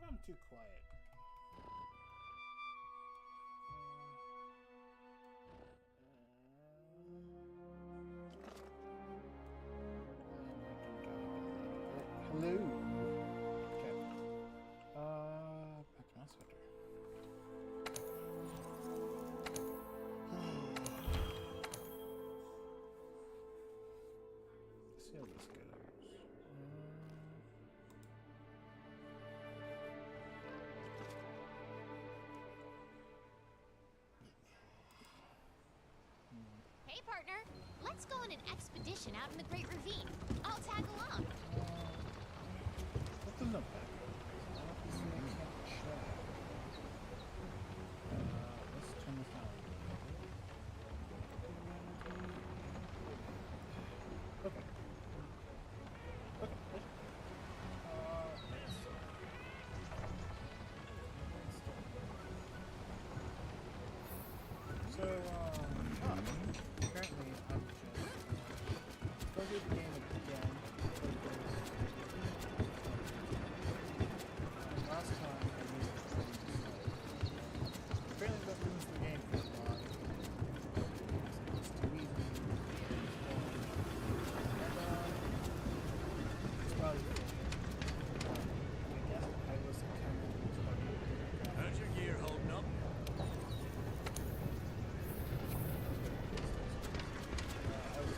I'm too quiet. Hello. Okay. Back to my sweater. Let's see how this goes. Hey, partner. Let's go on an expedition out in the Great Ravine. I'll tag along. What the notepad? Let's turn this on. Okay. Okay. So, currently I'm just go through the game again. Last time I used it pretty slow. Apparently that means the game for a lot. It's too easy. It's probably good. I guess I was kind of How's your gear holding up? I was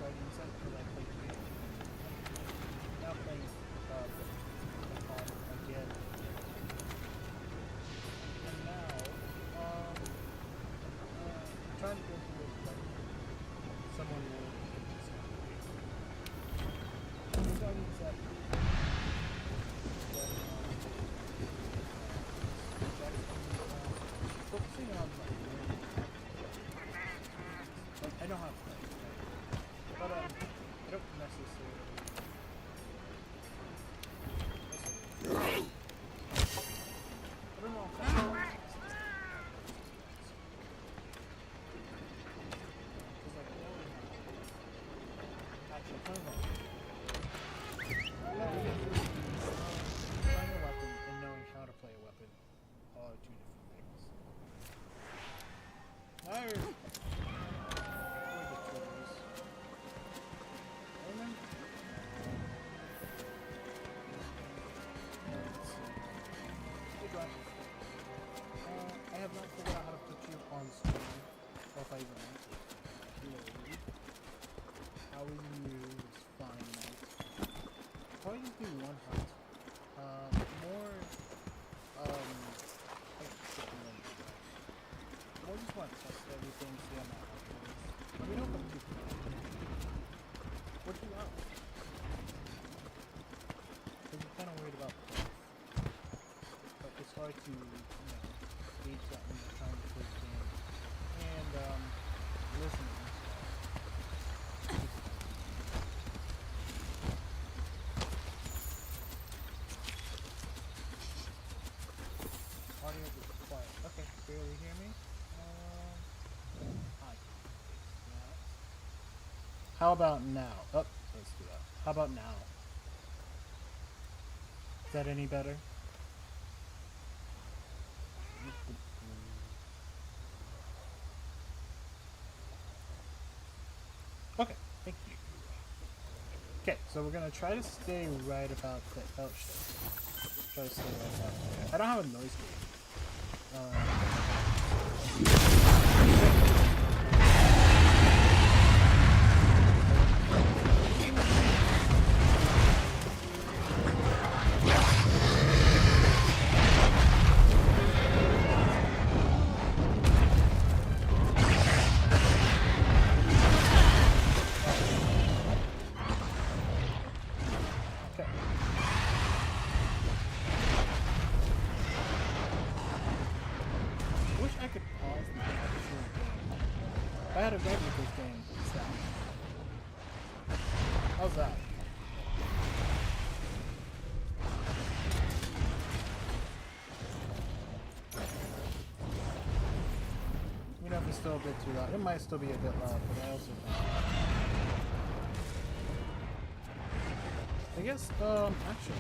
Guardian Set because I played the game. Now playing the pod again. And now, trying to go through it like someone will get this out. Guardian Set. Focusing on like I know how to play, right? But I don't necessarily. I don't know if that's actually playing that. Playing a weapon and knowing how to play a weapon are two different things. No! I have not figured out how to put you on screen, or if I even want to. Load. How is you is fine, mate. Probably just do one hunt. More, like, chicken and more just want to test everything, see how my health is. But we don't go too far. What do you want? Because I'm kind of worried about health. But it's hard to, gauge that when you're trying to play the game. And, listening. Audio is quiet. Okay, barely hear me? Hi. How about now? Oh, let's do that. How about now? Is that any better? Okay, thank you. Okay, so we're gonna try to stay right about the try to stay right about there. I don't have a noise gate. If I had a gun with this game, it's that. How's that? You know if it's still a bit too loud. It might still be a bit loud, but I also think I guess, actually.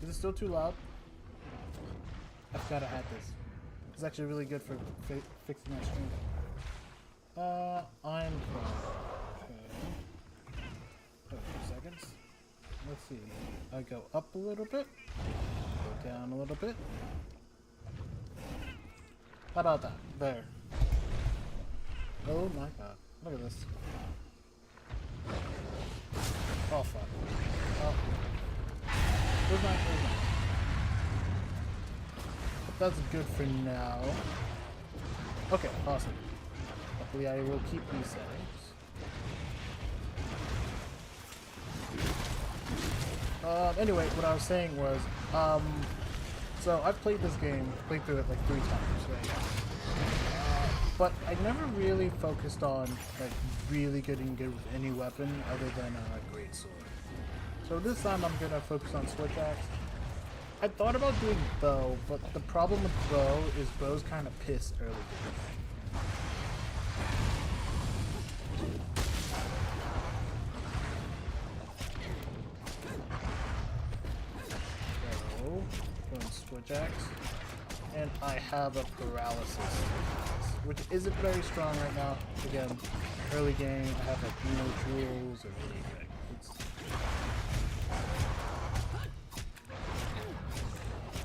Is it still too loud? I've gotta add this. It's actually really good for fixing my stream. I'm fine. Okay. 2 seconds. Let's see. I go up a little bit. Go down a little bit. How about that? There. Oh my god. Look at this. Oh fuck. Oh. Where's my... But that's good for now. Okay, awesome. Hopefully I will keep these settings. Anyway, what I was saying was, so I've played this game, played through it like 3 times, right? But I never really focused on like really getting good with any weapon other than a great sword. So this time I'm gonna focus on switch axe. I thought about doing bow, but the problem with bow is bow's kind of piss early game. So, going switch axe, and I have a paralysis, which isn't very strong right now. Again, early game, I have like no tools or anything.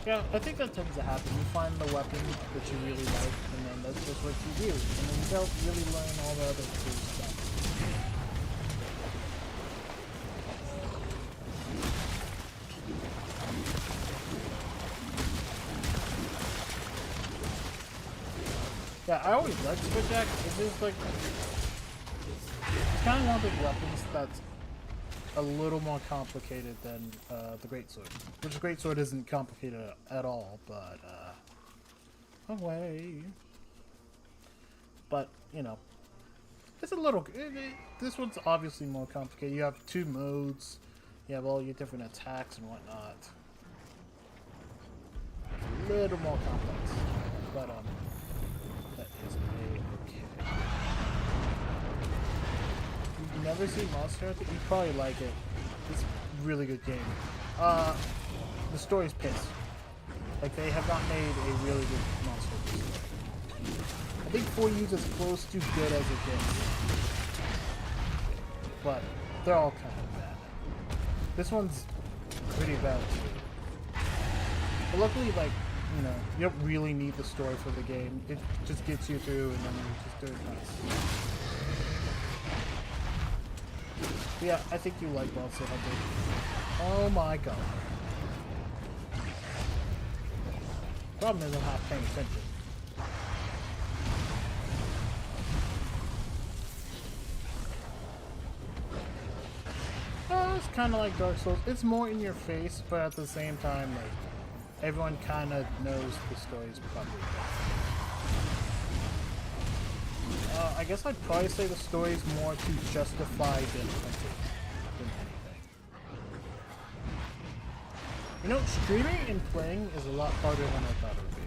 Yeah, I think that tends to happen. You find the weapon that you really like, and then that's just what you do. And then you don't really learn all the other cool stuff. Yeah, I always liked switch axe. It's just like... It's kind of one of the weapons that's a little more complicated than the greatsword. Which the greatsword isn't complicated at all, but away. But you know, it's a little. This one's obviously more complicated. You have 2 modes. You have all your different attacks and whatnot. It's a little more complex, but that is okay. You've never seen Monster Hunter? You'd probably like it. It's a really good game. The story's piss. Like, they have not made a really good Monster Hunter story. I think 4U's as close to good as it gets. But they're all kind of bad. This one's pretty bad too. But luckily, like, you know, you don't really need the story for the game. It just gets you through and then you just do it nice. Yeah, I think you like Monster Hunter. Oh my god. Problem is I'm not paying attention. It's kind of like Dark Souls. It's more in your face, but at the same time, like, everyone kind of knows the story's probably better. I guess I'd probably say the story's more to justify than anything. You know, streaming and playing is a lot harder than I thought it would be.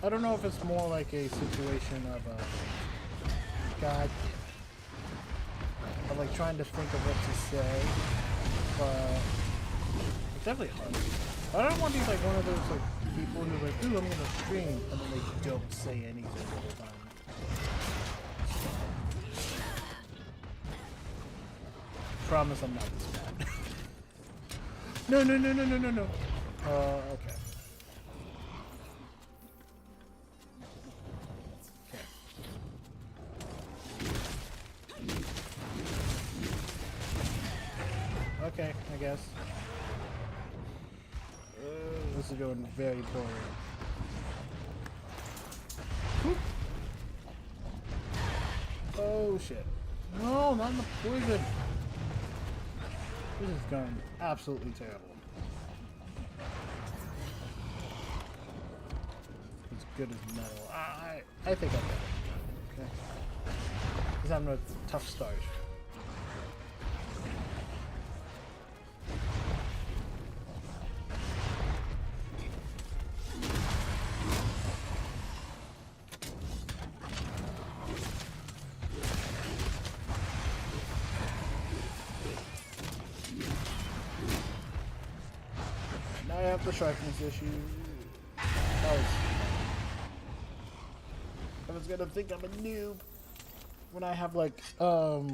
I don't know if it's more like a situation of, God, of like trying to think of what to say, but it's definitely hard. I don't want to be like one of those like people who are like, ooh, I'm gonna stream, and then they don't say anything the whole time. Promise I'm not this bad. No. Okay. Okay, I guess. This is going very poorly. Whoop. Oh shit. No, not in the poison. This is going absolutely terrible. As good as metal. I think I got it. Okay. Because I'm a tough start. have the sharpness issue. I was gonna think I'm a noob when I have like how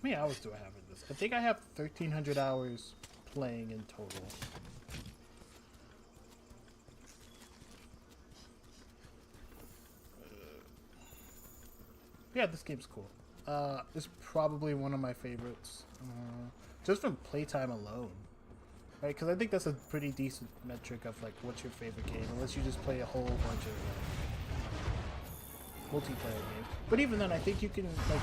many hours do I have in this? I think I have 1,300 hours playing in total. Yeah, this game's cool. It's probably one of my favorites, just from playtime alone, right? Because I think that's a pretty decent metric of like what's your favorite game, unless you just play a whole bunch of multiplayer games. But even then, I think you can like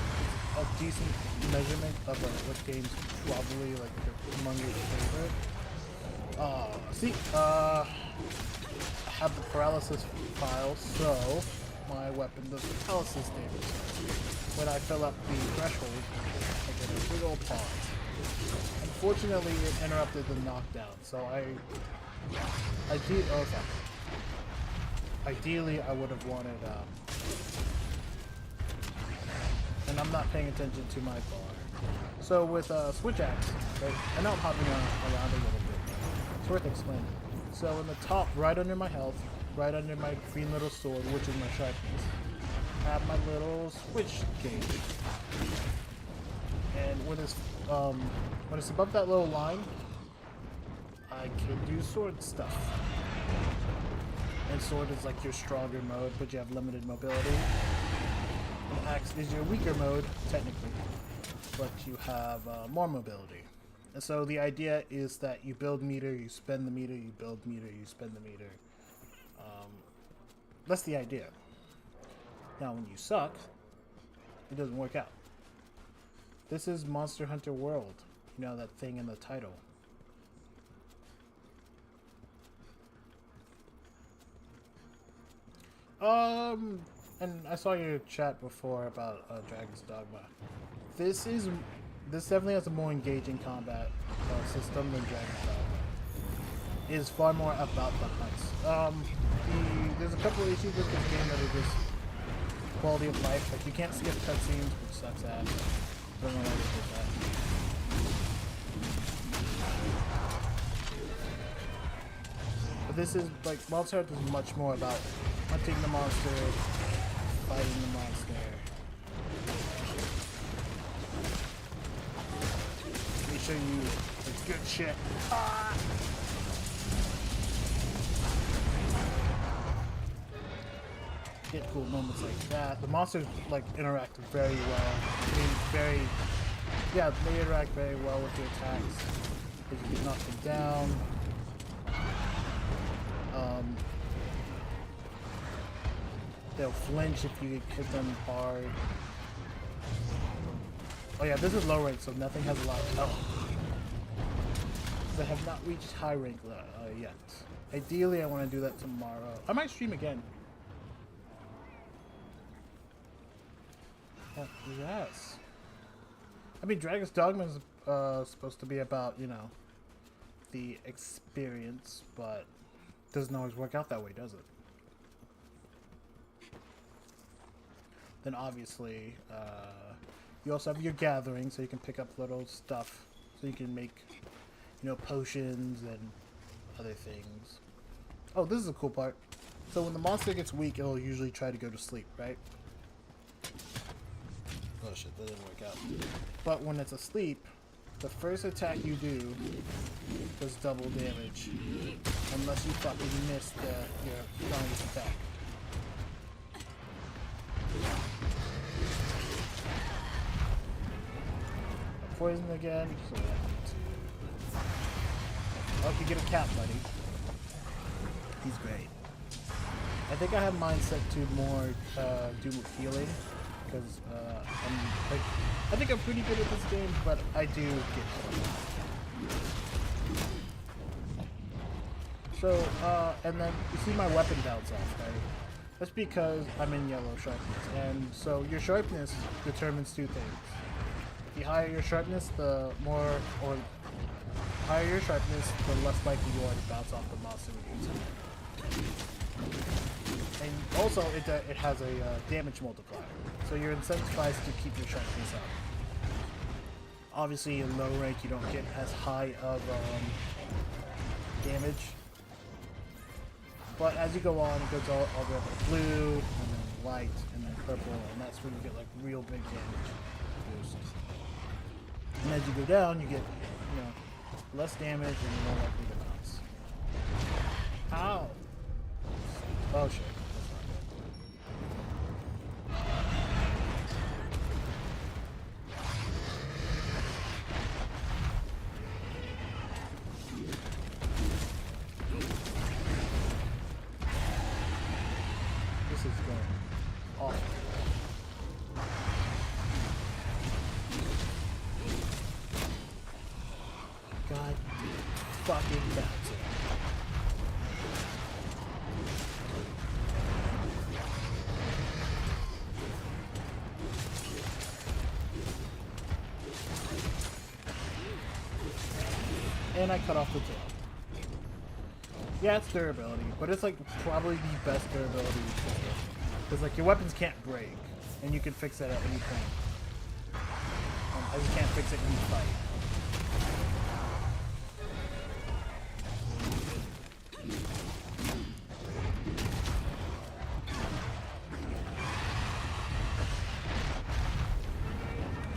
a decent measurement of like what games probably like among your favorite. I have the paralysis file, so my weapon does paralysis damage. When I fill up the threshold, I get a big old pause. Unfortunately, it interrupted the knockdown, so ideally I would have wanted, and I'm not paying attention to my bar. So with switch axe, right, I know I'm hopping around a little bit. It's worth explaining. So in the top, right under my health, right under my green little sword, which is my sharpness, I have my little switch gauge. And when it's above that little line, I can do sword stuff. And sword is like your stronger mode, but you have limited mobility. And axe is your weaker mode, technically, but you have more mobility. And so the idea is that you build meter, you spend the meter, you build meter, you spend the meter. That's the idea. Now, when you suck, it doesn't work out. This is Monster Hunter World. You know, that thing in the title. And I saw your chat before about Dragon's Dogma. This definitely has a more engaging combat system than Dragon's Dogma. It is far more about the hunts. There's a couple issues with this game that are just quality of life. Like, you can't skip cutscenes, which sucks ass. Don't know why they did that. But this is, like, Monster Hunter is much more about hunting the monster, fighting the monster. Let me show you it's good shit. Ah! Get cool moments like that. The monsters like interact very well. They interact very well with your attacks. Because you can knock them down. They'll flinch if you hit them hard. Oh yeah, this is low rank, so nothing has a lot of health. They have not reached high rank yet. Ideally, I want to do that tomorrow. I might stream again. Oh, yes. I mean, Dragon's Dogma is supposed to be about, you know, the experience, but doesn't always work out that way, does it? Then obviously, you also have your gathering, so you can pick up little stuff, so you can make, you know, potions and other things. Oh, this is a cool part. So when the monster gets weak, it'll usually try to go to sleep, right? Oh shit, that didn't work out. But when it's asleep, the first attack you do does double damage. Unless you fucking miss your strongest attack. Poison again, so oh, you get a cat, buddy. He's great. I think I have mine set to more do healing. Because I think I'm pretty good at this game, but I do get killed. So, and then you see my weapon bounce off, right? That's because I'm in yellow sharpness, and so your sharpness determines two things. The higher your sharpness, the less likely you are to bounce off the monster when you attack. And also, it has a damage multiplier. So you're incentivized to keep your sharpness up. Obviously, in low rank, you don't get as high of damage, But as you go on, it goes all the way up to blue, and then white, and then purple, and that's when you get like real big damage boost. And as you go down, you get, you know, less damage and you're more likely to bounce. Ow! Oh shit. This is going awful. God fucking bouncing. And I cut off the tail. Yeah, it's durability, but it's like probably the best durability because like your weapons can't break, and you can fix it at any point. I just can't fix it in the fight.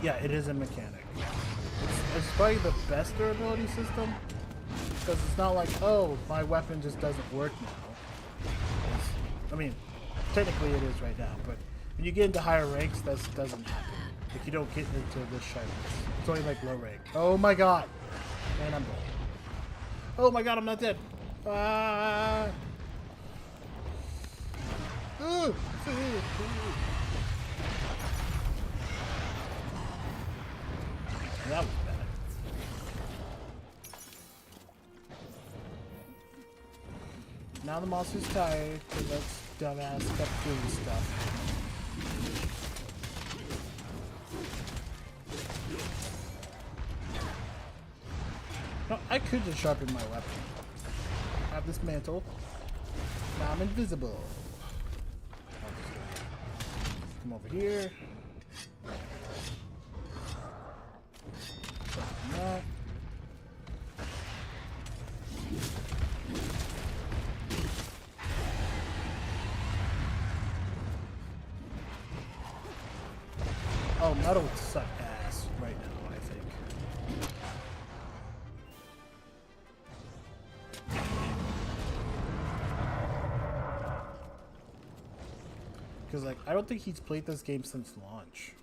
Yeah, it is a mechanic. It's probably the best durability system. Because it's not like, oh, my weapon just doesn't work now. I mean, technically it is right now, but when you get into higher ranks, that doesn't happen. Like, you don't get into this sharpness. It's only like low rank. Oh my god! And I'm dead. Oh my god, I'm not dead! Ah! That was bad. Now the monster's tired, because that's dumbass kept doing stuff. No, I could just sharpen my weapon. Have this mantle. Now I'm invisible. I'll just come over here. Sharpen that. Oh, metal would suck ass right now, I think. Because, like, I don't think he's played this game since launch.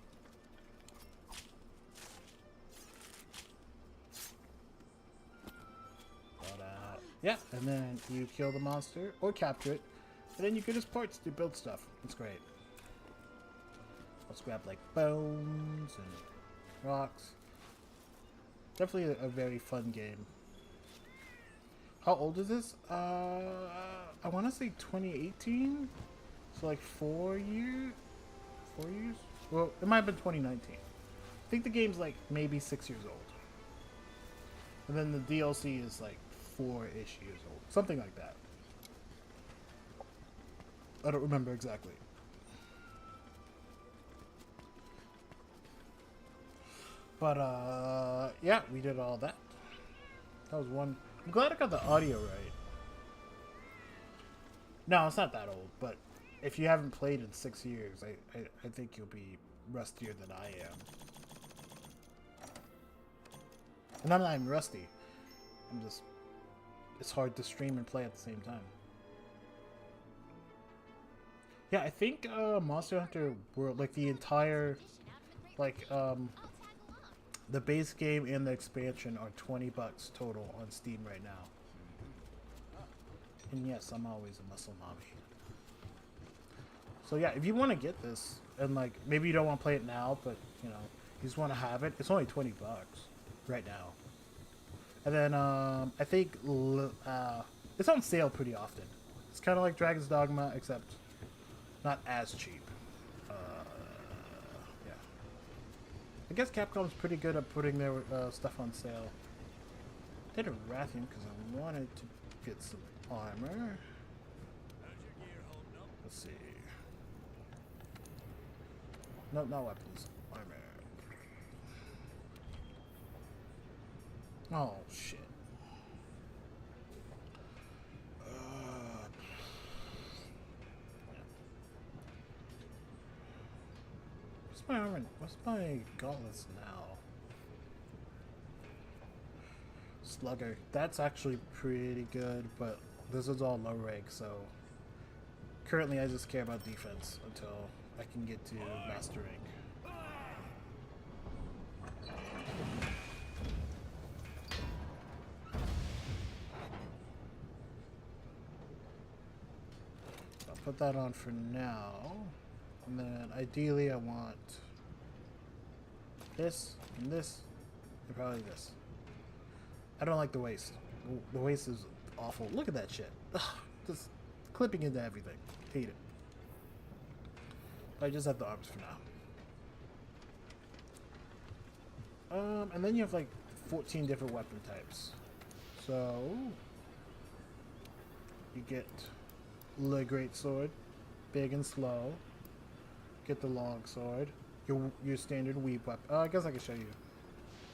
But, yeah, and then you kill the monster, or capture it, and then you get his parts to build stuff. It's great. Let's grab like bones and rocks. Definitely a very fun game. How old is this? I want to say 2018. So like 4 years. 4 years? Well, it might have been 2019. I think the game's like maybe 6 years old. And then the DLC is like 4-ish years old, something like that. I don't remember exactly. But, yeah, we did all that. That was one. I'm glad I got the audio right. No, it's not that old, but if you haven't played in 6 years, I think you'll be rustier than I am. And I'm not even rusty. I'm just... It's hard to stream and play at the same time. Yeah, I think, Monster Hunter World, like, the entire... Like, the base game and the expansion are $20 total on Steam right now. And yes, I'm always a muscle mommy. So yeah, if you want to get this, and like, maybe you don't want to play it now, but, you know, you just want to have it, it's only $20 right now. And then, I think, it's on sale pretty often. It's kind of like Dragon's Dogma, except not as cheap. I guess Capcom's pretty good at putting their stuff on sale. I did a Rathian because I wanted to get some armor. Let's see. No, not weapons. Armor. Oh, shit. my armor? What's my gauntlets now? Slugger. That's actually pretty good, but this is all low rank, so currently I just care about defense until I can get to master rank. I'll put that on for now, and then ideally I want this and this and probably this. I don't like the waist. The waist is awful. Look at that shit. Ugh, just clipping into everything. Hate it. I just have the arms for now. And then you have like 14 different weapon types. So you get the great sword, big and slow. Get the long sword. Your standard weeb weapon. I guess I can show you.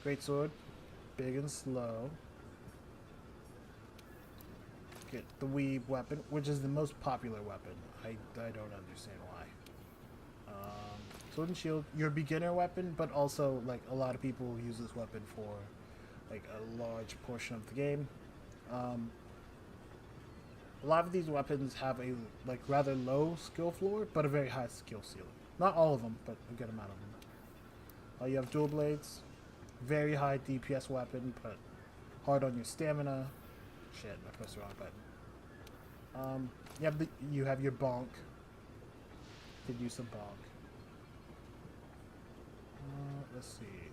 Great sword, big and slow. Get the weeb weapon, which is the most popular weapon. I don't understand why. Sword and shield, your beginner weapon, but also like a lot of people use this weapon for like a large portion of the game. A lot of these weapons have a like rather low skill floor, but a very high skill ceiling. Not all of them, but a good amount of them. You have dual blades, very high DPS weapon, but hard on your stamina. Shit, I pressed the wrong button. You have your bonk. Could use some bonk. Let's see.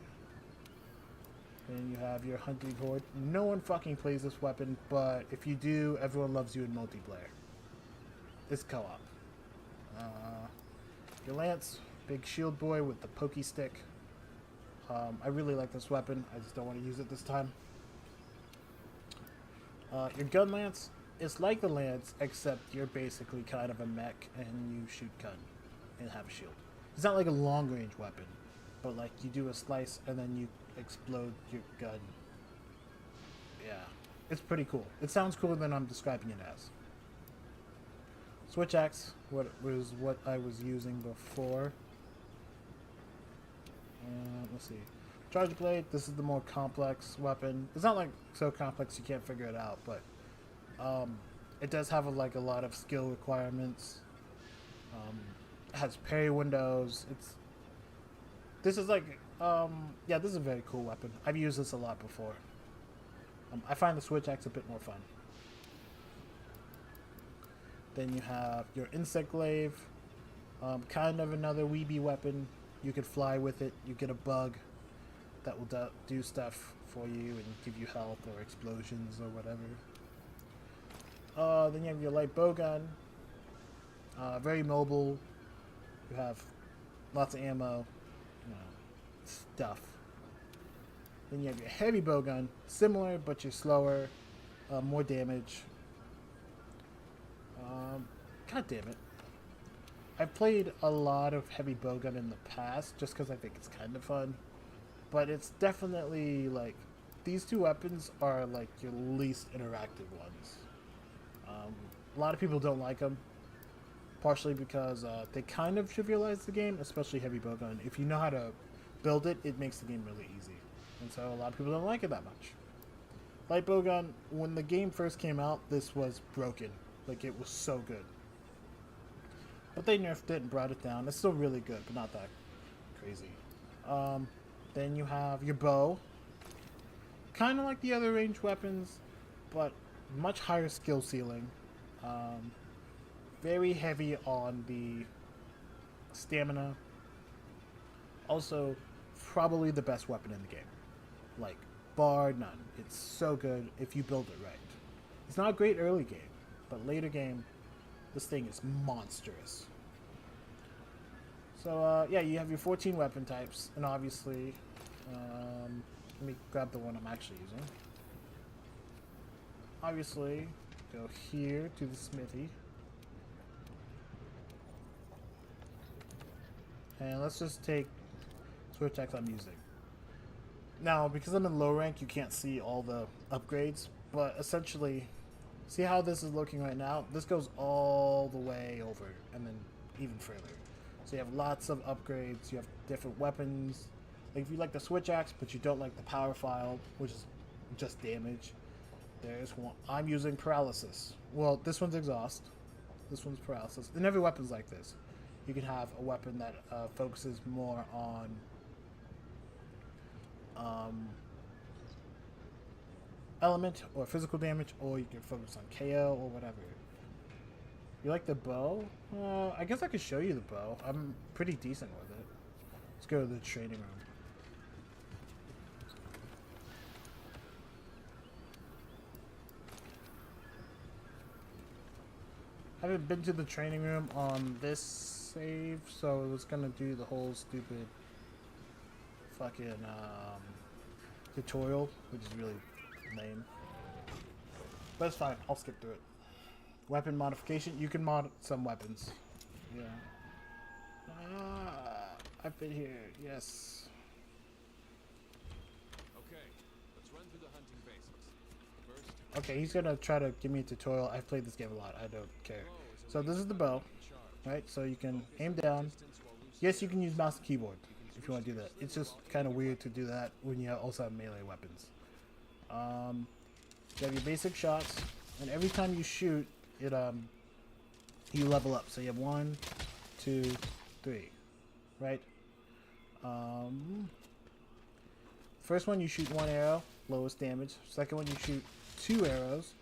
Then you have your hunting horde. No one fucking plays this weapon, but if you do, everyone loves you in multiplayer. It's co-op. Your lance, big shield boy with the pokey stick. I really like this weapon. I just don't want to use it this time. Your gun lance is like the lance, except you're basically kind of a mech and you shoot gun and have a shield. It's not like a long range weapon, but like you do a slice and then you explode your gun. Yeah, it's pretty cool. It sounds cooler than I'm describing it as. Switch axe, what I was using before. Let's see. Charge blade, this is the more complex weapon. It's not like so complex you can't figure it out, but it does have like a lot of skill requirements. It has parry windows. This is like yeah, this is a very cool weapon. I've used this a lot before. I find the switch axe a bit more fun. Then you have your insect glaive, kind of another weeby weapon. You could fly with it. You get a bug that will do stuff for you and give you health or explosions or whatever. Then you have your light bowgun. Very mobile. You have lots of ammo, stuff. Then you have your heavy bowgun. Similar, but you're slower. More damage. God damn it. I've played a lot of heavy bowgun in the past just because I think it's kind of fun. But it's definitely like, these two weapons are like your least interactive ones. A lot of people don't like them. Partially because they kind of trivialize the game, especially heavy bowgun. If you know how to build it, it makes the game really easy. And so a lot of people don't like it that much. Light bowgun, when the game first came out, this was broken. Like, it was so good. But they nerfed it and brought it down. It's still really good, but not that crazy. Then you have your bow. Kind of like the other ranged weapons, but much higher skill ceiling. Very heavy on the stamina. Also, probably the best weapon in the game. Like, bar none. It's so good if you build it right. It's not a great early game, but later game, this thing is monstrous. So, yeah, you have your 14 weapon types, and obviously, let me grab the one I'm actually using. Obviously, go here to the smithy. And let's just take switch axe I'm using. Now, because I'm in low rank, you can't see all the upgrades, but essentially, see how this is looking right now? This goes all the way over, and then even further. So you have lots of upgrades. You have different weapons. Like if you like the switch axe, but you don't like the power file, which is just damage. There's one. I'm using paralysis. Well, this one's exhaust. This one's paralysis. And every weapon's like this. You can have a weapon that focuses more on element or physical damage, or you can focus on KO or whatever. You like the bow? I guess I could show you the bow. I'm pretty decent with it. Let's go to the training room. I haven't been to the training room on this save, so it was gonna do the whole stupid fucking tutorial, which is really lame. But it's fine, I'll skip through it. Weapon modification, you can mod some weapons. Yeah. I've been here, yes. Okay, let's run through the hunting basics. First, Okay, he's gonna try to give me a tutorial. I've played this game a lot, I don't care. So this is the bow, right? So you can aim down. Yes, you can use mouse and keyboard if you want to do that. It's just kind of weird to do that when you also have melee weapons. You have your basic shots, and every time you shoot, it you level up. So you have 1, 2, 3, right? First one you shoot 1 arrow, lowest damage. Second one you shoot 2 arrows,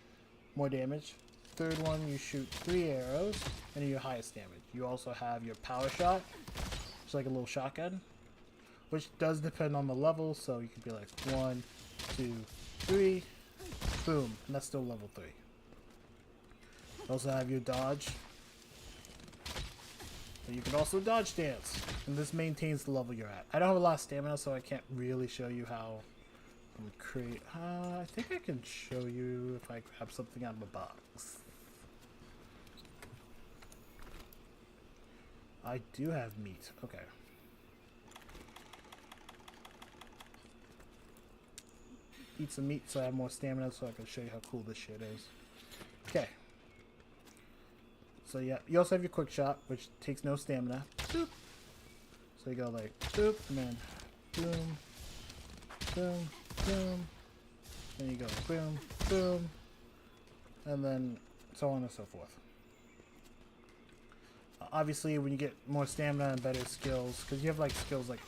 more damage. Third one you shoot 3 arrows, and your highest damage. You also have your power shot, it's like a little shotgun, which does depend on the level. So you could be like 1, 2, 3, boom, and that's still level 3. You also have your dodge. But you can also dodge dance, and this maintains the level you're at. I don't have a lot of stamina, so I can't really show you how I'm create. I think I can show you if I grab something out of a box. I do have meat. Okay. Eat some meat so I have more stamina, so I can show you how cool this shit is. Okay. So yeah, you also have your quick shot, which takes no stamina. Boop. So you go like boop, and then boom, boom, boom. Then you go boom, boom, and then so on and so forth. Obviously, when you get more stamina and better skills, because you have like skills like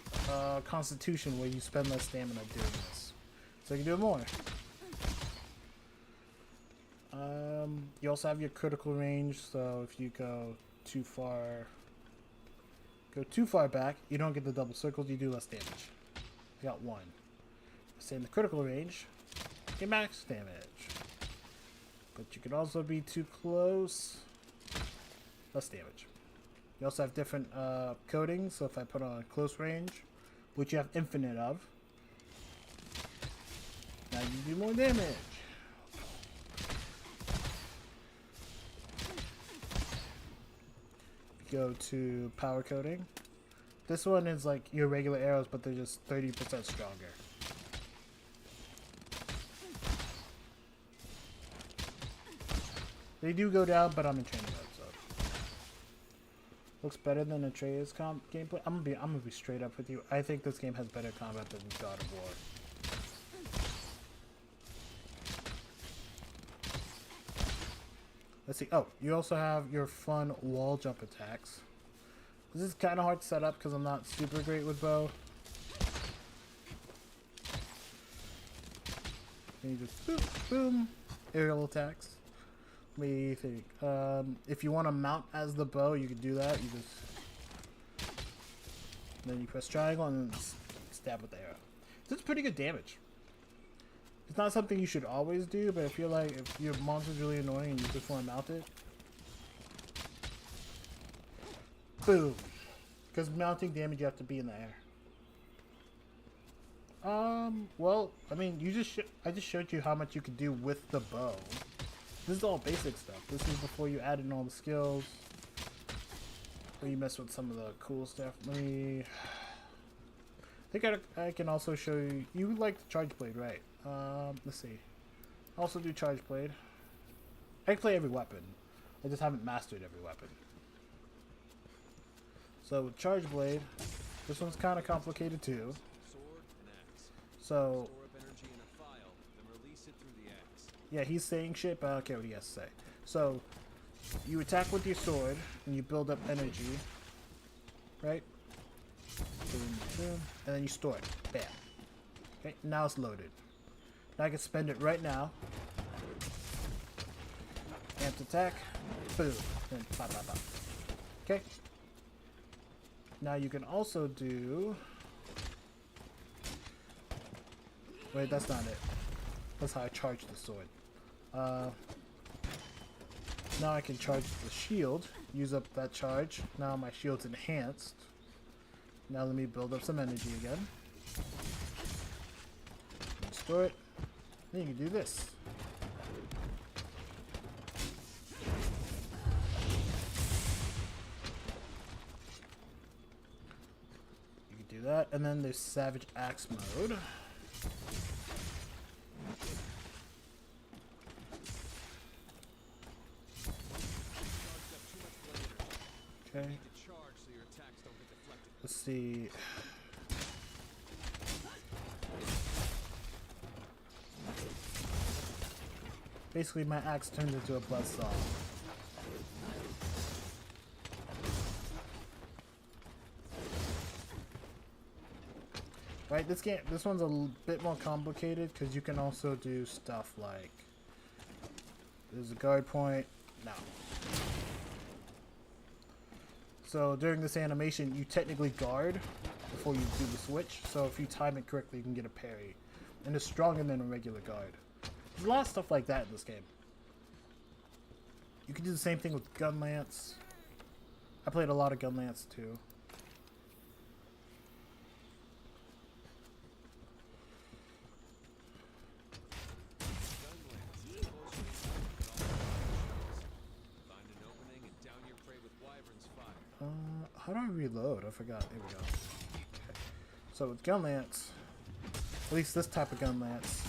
Constitution, where you spend less stamina doing this, so you can do it more. You also have your critical range, so if you go too far back, you don't get the double circles, you do less damage. You got 1. Stay in the critical range, get max damage. But you can also be too close, less damage. You also have different coatings, so if I put on close range, which you have infinite of, now you do more damage. Go to power coating. This one is like your regular arrows, but they're just 30% stronger. They do go down, but I'm in training mode, so looks better than Atreus gameplay. I'm gonna be straight up with you. I think this game has better combat than God of War. Let's see. Oh, you also have your fun wall jump attacks. This is kind of hard to set up because I'm not super great with bow. And you just boom, boom, aerial attacks. What do you think? If you want to mount as the bow, you can do that. You just then you press triangle and stab with the arrow. This is pretty good damage. It's not something you should always do, but I feel like if your monster's really annoying and you just want to mount it, boom. Because mounting damage, you have to be in the air. Well, I mean, I just showed you how much you could do with the bow. This is all basic stuff. This is before you add in all the skills, or you mess with some of the cool stuff. I think I can also show you. You like the charge blade, right? Let's see. I also do charge blade. I can play every weapon. I just haven't mastered every weapon. So with Charge Blade, this one's kind of complicated too. Sword and axe. So Store up energy in a file, then release it through the axe. yeah, he's saying shit, but I don't care what he has to say. So you attack with your sword and you build up energy, right? Boom, boom, and then you store it. Bam. Okay, now it's loaded. Now I can spend it right now. Amped attack. Boom. Then pop, pop, pop. Okay. Now you can also do... Wait, that's not it. That's how I charge the sword. Now I can charge the shield. Use up that charge. Now my shield's enhanced. Now let me build up some energy again. Store it. Then you can do this. You can do that, and then there's Savage Axe mode. Okay. Charge so your attacks don't get deflected. Let's see. Basically, my axe turns into a buzzsaw. Right, this one's a bit more complicated because you can also do stuff like there's a guard point. No. So during this animation, you technically guard before you do the switch. So if you time it correctly, you can get a parry, and it's stronger than a regular guard. There's a lot of stuff like that in this game. You can do the same thing with Gun Lance. I played a lot of Gun Lance too. How do I reload? I forgot. There we go. Okay. So with Gun Lance, at least this type of Gun Lance,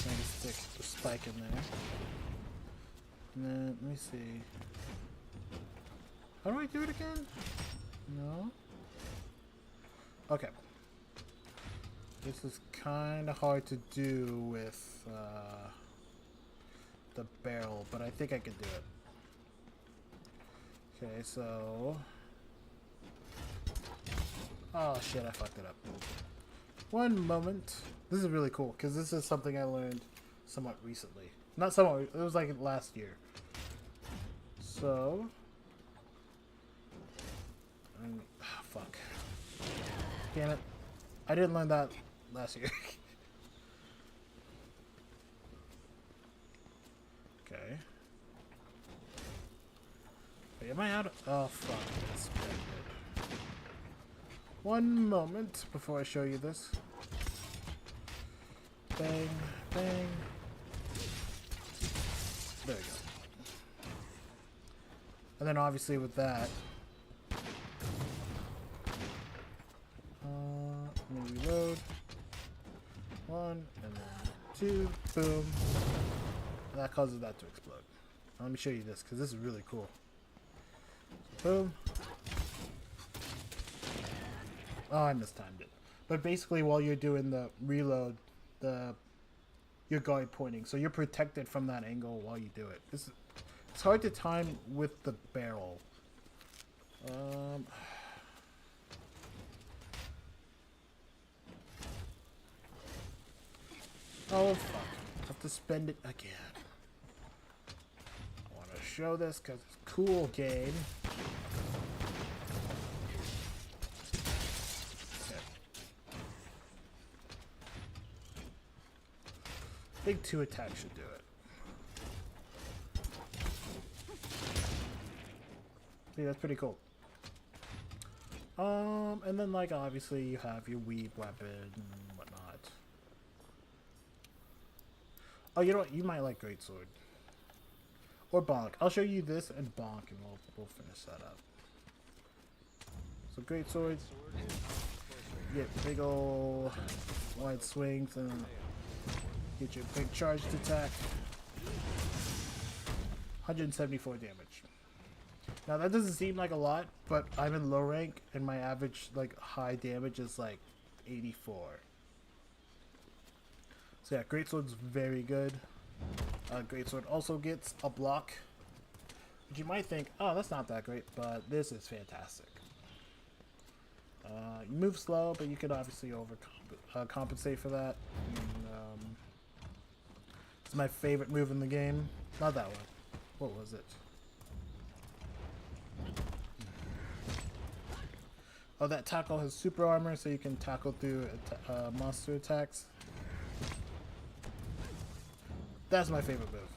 maybe stick the spike in there. And then let me see. How do I do it again? No. Okay. This is kind of hard to do with the barrel, but I think I can do it. Okay, so... Oh shit, I fucked it up. One moment. This is really cool, because this is something I learned somewhat recently. Not somewhat, it was like last year. So... fuck. Damn it. I didn't learn that last year. Okay. Wait, am I out of... Oh, fuck. That's very good. One moment before I show you this. Bang, bang. There we go. And then obviously with that... let me reload. One, and then two, boom. And that causes that to explode. Now let me show you this, because this is really cool. Boom. Oh, I mistimed it. But basically, while you're doing the reload, your guard pointing, so you're protected from that angle while you do it. It's hard to time with the barrel. Oh fuck, I have to spend it again. I want to show this because it's a cool game. Okay. Big 2 attack should do it. See, that's pretty cool. And then like obviously you have your weave weapon and whatnot. Oh, you know what? You might like Greatsword. Or Bonk. I'll show you this and Bonk and we'll finish that up. So Greatsword. You get big ol' wide swings and Get your big charged attack. 174 damage. Now that doesn't seem like a lot, but I'm in low rank and my average like high damage is like 84. So yeah, Greatsword's very good. Greatsword also gets a block, which you might think, oh, that's not that great, but this is fantastic. You move slow, but you can obviously compensate for that. And, it's my favorite move in the game. Not that one. What was it? Oh, that tackle has super armor, so you can tackle through monster attacks. That's my favorite move.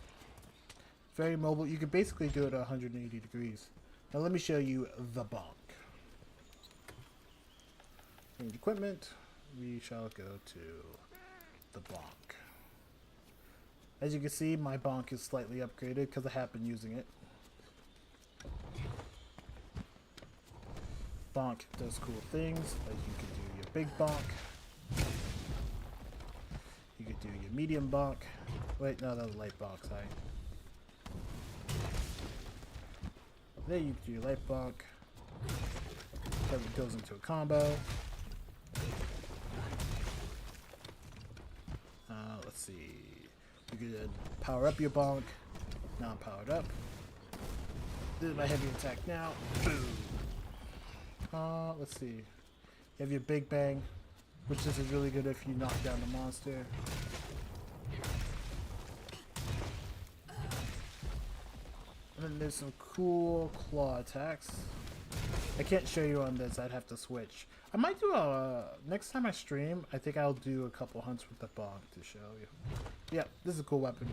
Very mobile. You can basically do it at 180 degrees. Now let me show you the bonk. In equipment, we shall go to the bonk. As you can see, my bonk is slightly upgraded because I have been using it. Bonk does cool things, like you can do your big bonk. You could do your medium bonk. Wait, no, that was light bonk, sorry. Then you can do your light bonk. Because it goes into a combo. Let's see. You could power up your bonk. Now I'm powered up. This is my heavy attack now. Boom. Let's see. You have your big bang, which this is really good if you knock down the monster. And then there's some cool claw attacks. I can't show you on this, I'd have to switch. I might do next time I stream, I think I'll do a couple hunts with the bonk to show you. Yeah, this is a cool weapon.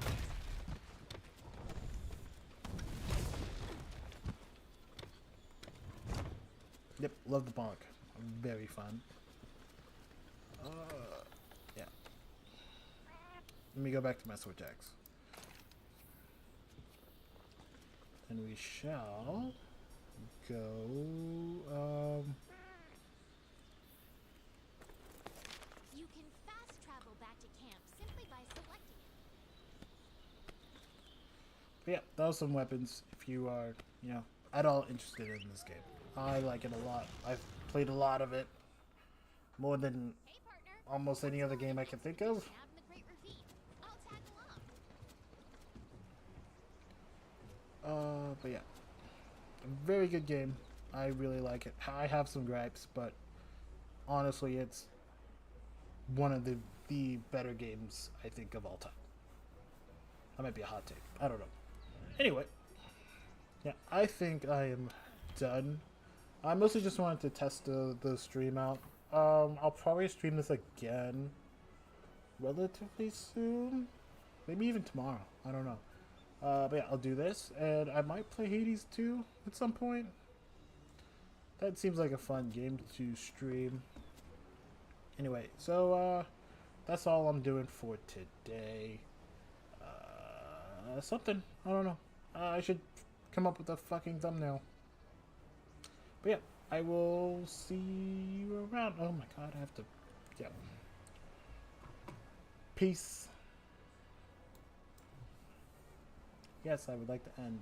Yep, love the bonk. Very fun. Yeah. Let me go back to my switch axe. And we shall go, You can fast travel back to camp simply by selecting it. but yeah, those are some weapons if you are, you know, at all interested in this game. I like it a lot. I've played a lot of it. More than Hey partner, almost any other game I can think of. out in the Great Ravine. I'll tag along. But yeah. A very good game. I really like it. I have some gripes, but honestly, it's one of the better games, I think, of all time. That might be a hot take. I don't know. Anyway. Yeah, I think I am done. I mostly just wanted to test the stream out. I'll probably stream this again relatively soon. Maybe even tomorrow. I don't know. But yeah, I'll do this. And I might play Hades 2 at some point. That seems like a fun game to stream. Anyway, so that's all I'm doing for today. Something. I don't know. I should come up with a fucking thumbnail. But yeah, I will see you around. Oh my god, I have to... Yeah. Peace. Yes, I would like to end.